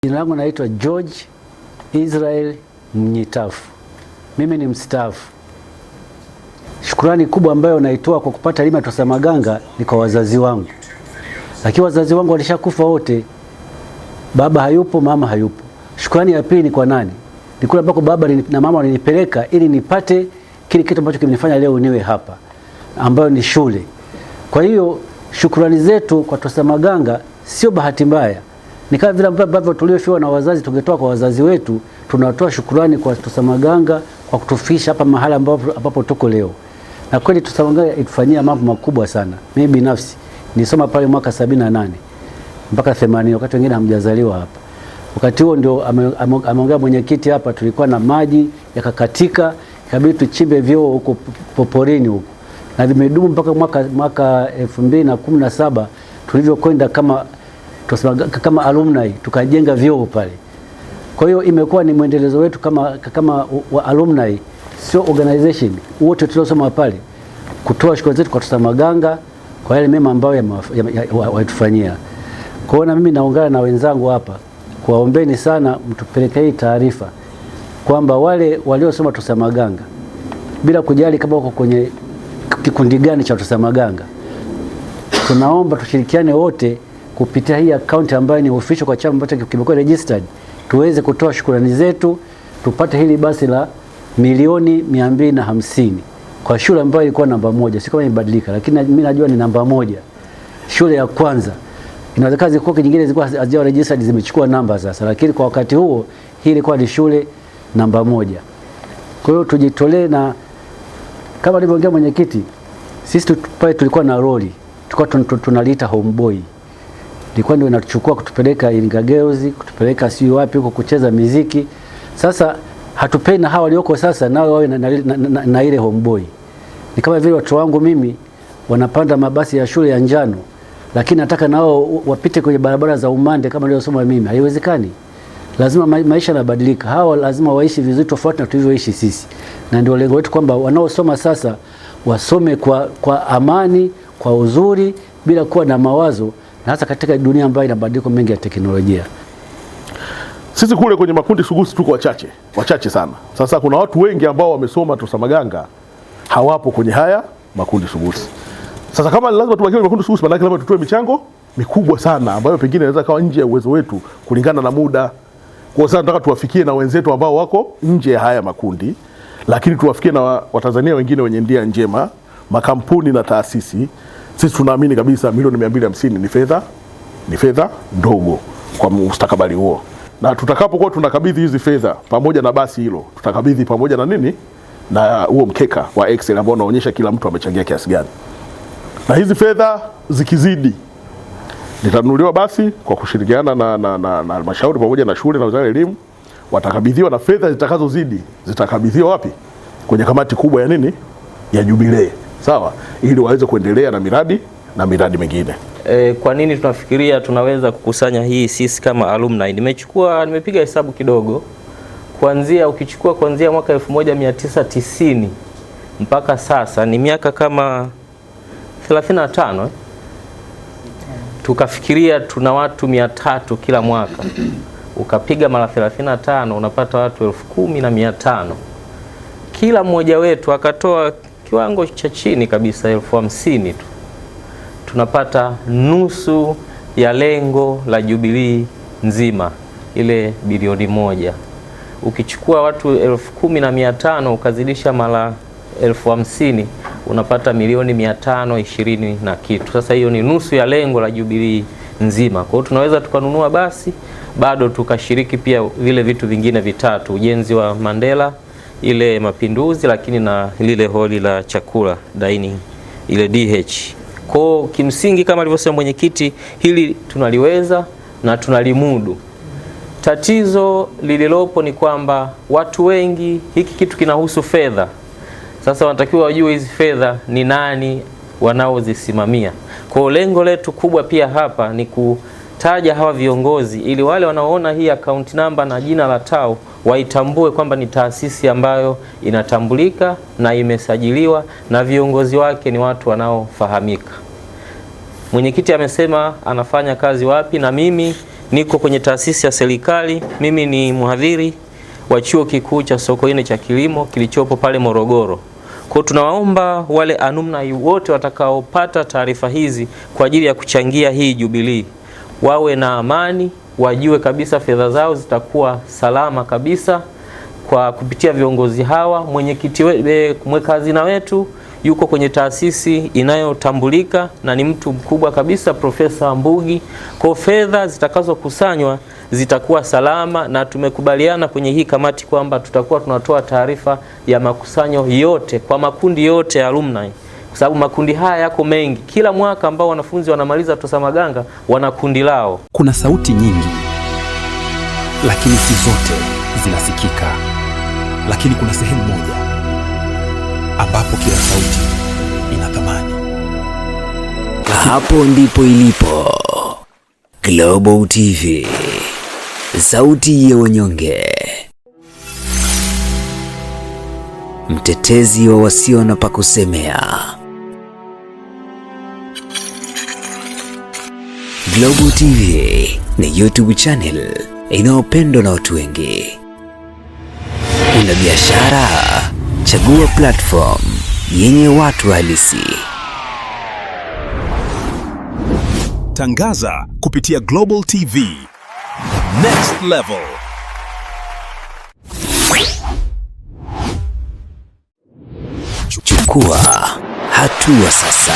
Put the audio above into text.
Jina langu naitwa George Israel Mnyitafu. Mimi ni mstaafu. Shukrani kubwa ambayo naitoa kwa kupata elimu ya Tosamaganga ni kwa wazazi wangu. Lakini wazazi wangu walishakufa wote. Baba hayupo, mama hayupo. Shukrani ya pili ni kwa nani? Ni kule ambako baba na mama walinipeleka ili nipate kile kitu ambacho kimenifanya leo niwe hapa, ambayo ni shule. Kwa hiyo shukrani zetu kwa Tosamaganga sio bahati mbaya. Ni kama vile ambavyo tuliofiwa na wazazi tungetoa kwa wazazi wetu, tunatoa shukrani kwa Tosamaganga kwa kutufikisha hapa mahala ambapo tuko leo. Na kweli Tosamaganga itufanyia mambo makubwa sana. Mimi binafsi nilisoma pale mwaka 78 mpaka 80, wakati wengine hamjazaliwa hapa. Wakati huo ndio ameongea mwenyekiti hapa, tulikuwa na maji yakakatika, ikabidi tuchimbe vyoo huko poporini huko. Na vimedumu mpaka mwaka 2017 tulivyokwenda kama alumni tukajenga vyoo pale. Kwa hiyo imekuwa ni mwendelezo wetu kama wa alumni, sio organization. Wote tuliosoma pale kutoa shukrani zetu kwa Tosamaganga kwa yale mema ambayo watufanyia. Kwa hiyo na mimi naungana na wenzangu hapa kuwaombeni sana mtupelekee hii taarifa kwamba wale waliosoma Tosamaganga bila kujali kama wako kwenye kikundi gani cha Tosamaganga, tunaomba tushirikiane wote kupitia hii account ambayo ni official kwa chama ambacho kimekuwa registered, tuweze kutoa shukrani zetu, tupate hili basi la milioni 250 kwa shule ambayo ilikuwa namba 1. Si kama imebadilika, lakini mimi najua ni namba 1. Shule ya kwanza. Inawezekana zilikuwa nyingine zilikuwa hazijawa registered, zimechukua namba sasa, lakini kwa wakati huo hii ilikuwa ni shule namba 1. Kwa hiyo tujitolee, na kama alivyoongea mwenyekiti, sisi pale tulikuwa na roli, tulikuwa tunaliita homeboy. Ilikuwa ndio inatuchukua kutupeleka Iringa Girls, kutupeleka sio wapi huko kucheza muziki. Sasa hatupeni na hawa walioko sasa nao wawe na ile homeboy. Ni kama vile watu wangu mimi wanapanda mabasi ya shule ya njano, lakini nataka nao wapite kwenye barabara za umande kama niliosoma mimi. Haiwezekani. Lazima maisha yanabadilika. Hawa lazima waishi vizuri tofauti na tulivyoishi sisi. Na ndio lengo letu kwamba wanaosoma sasa wasome kwa amani, kwa uzuri, bila kuwa na mawazo, na hasa katika dunia ambayo inabadilika mengi ya teknolojia. Sisi kule kwenye makundi sugusi tuko wachache sana. Sasa kuna watu wengi ambao wamesoma Tosamaganga hawapo kwenye haya makundi sugusi. Sasa kama lazima tubakie kwenye makundi sugusi, maana lazima tutoe michango mikubwa sana ambayo pengine inaweza kawa nje ya uwezo wetu kulingana na muda. Kwa sababu nataka tuwafikie na wenzetu ambao wako nje ya haya makundi, lakini tuwafikie na Watanzania wengine wenye nia njema, makampuni na taasisi. Sisi tunaamini kabisa milioni 250 ni fedha ndogo kwa mustakabali huo. Na tutakapokuwa tunakabidhi hizi fedha pamoja na basi hilo, tutakabidhi pamoja na nini? Na huo mkeka wa Excel ambao unaonyesha kila mtu amechangia kiasi gani. Na hizi fedha zikizidi, nitanunuliwa basi kwa kushirikiana na halmashauri pamoja na shule na Wizara ya Elimu, watakabidhiwa, na fedha zitakazozidi zitakabidhiwa wapi? Kwenye kamati kubwa ya nini? Ya Jubilee. Sawa? Ili waweze kuendelea na miradi mingine. Kwa nini tunafikiria tunaweza kukusanya hii sisi kama alumni? Nimepiga hesabu kidogo. Ukichukua kuanzia mwaka 1990 mpaka sasa ni miaka kama 35. Tukafikiria tuna watu 300 kila mwaka. Ukapiga mara 35 unapata watu 10,500. Kila mmoja wetu akatoa kiwango cha chini kabisa 50,000 tu, tunapata nusu ya lengo la Jubilee nzima, ile bilioni 1. Ukichukua watu 10,500 ukazidisha mara 50,000 unapata milioni 520 na kitu. Sasa hiyo ni nusu ya lengo la Jubilee nzima. Kwa hiyo tunaweza tukanunua basi, bado tukashiriki pia vile vitu vingine vitatu: ujenzi wa Mandela, ile mapinduzi, lakini na lile holi la chakula dining, ile DH. Kwa kimsingi kama alivyosema mwenyekiti, hili tunaliweza na tunalimudu. Tatizo lililopo ni kwamba watu wengi, hiki kitu kinahusu fedha. Sasa wanatakiwa wajue hizi fedha ni nani wanaozisimamia. Kwa lengo letu kubwa pia hapa ni kutaja hawa viongozi, ili wale wanaoona hii account number na jina la TAO waitambue kwamba ni taasisi ambayo inatambulika na imesajiliwa na viongozi wake ni watu wanaofahamika. Mwenyekiti amesema anafanya kazi wapi, na mimi niko kwenye taasisi ya serikali. Mimi ni mhadhiri wa chuo kikuu cha Sokoine cha kilimo kilichopo pale Morogoro. Kwa tunawaomba wale alumni wote watakaopata taarifa hizi kwa ajili ya kuchangia hii jubilii wawe na amani, wajue kabisa fedha zao zitakuwa salama kabisa kwa kupitia viongozi hawa. Mwenyekiti mweka hazina wetu yuko kwenye taasisi inayotambulika na ni mtu mkubwa kabisa, Profesa Mbugi. Kwa fedha zitakazokusanywa zitakuwa salama, na tumekubaliana kwenye hii kamati kwamba tutakuwa tunatoa taarifa ya makusanyo yote kwa makundi yote ya alumni, kwa sababu makundi haya yako mengi. Kila mwaka ambao wanafunzi wanamaliza Tosamaganga wana kundi lao. Kuna sauti nyingi, lakini si zote zinasikika. Lakini kuna sehemu moja ambapo kila sauti ina thamani. Hapo ndipo ilipo Global TV, sauti ya wanyonge, mtetezi wa wasio na pa kusemea. Global TV ni YouTube channel inayopendwa na watu wengi. Una biashara? Chagua platform yenye watu halisi. Tangaza kupitia Global TV. Next level. Chukua hatua sasa.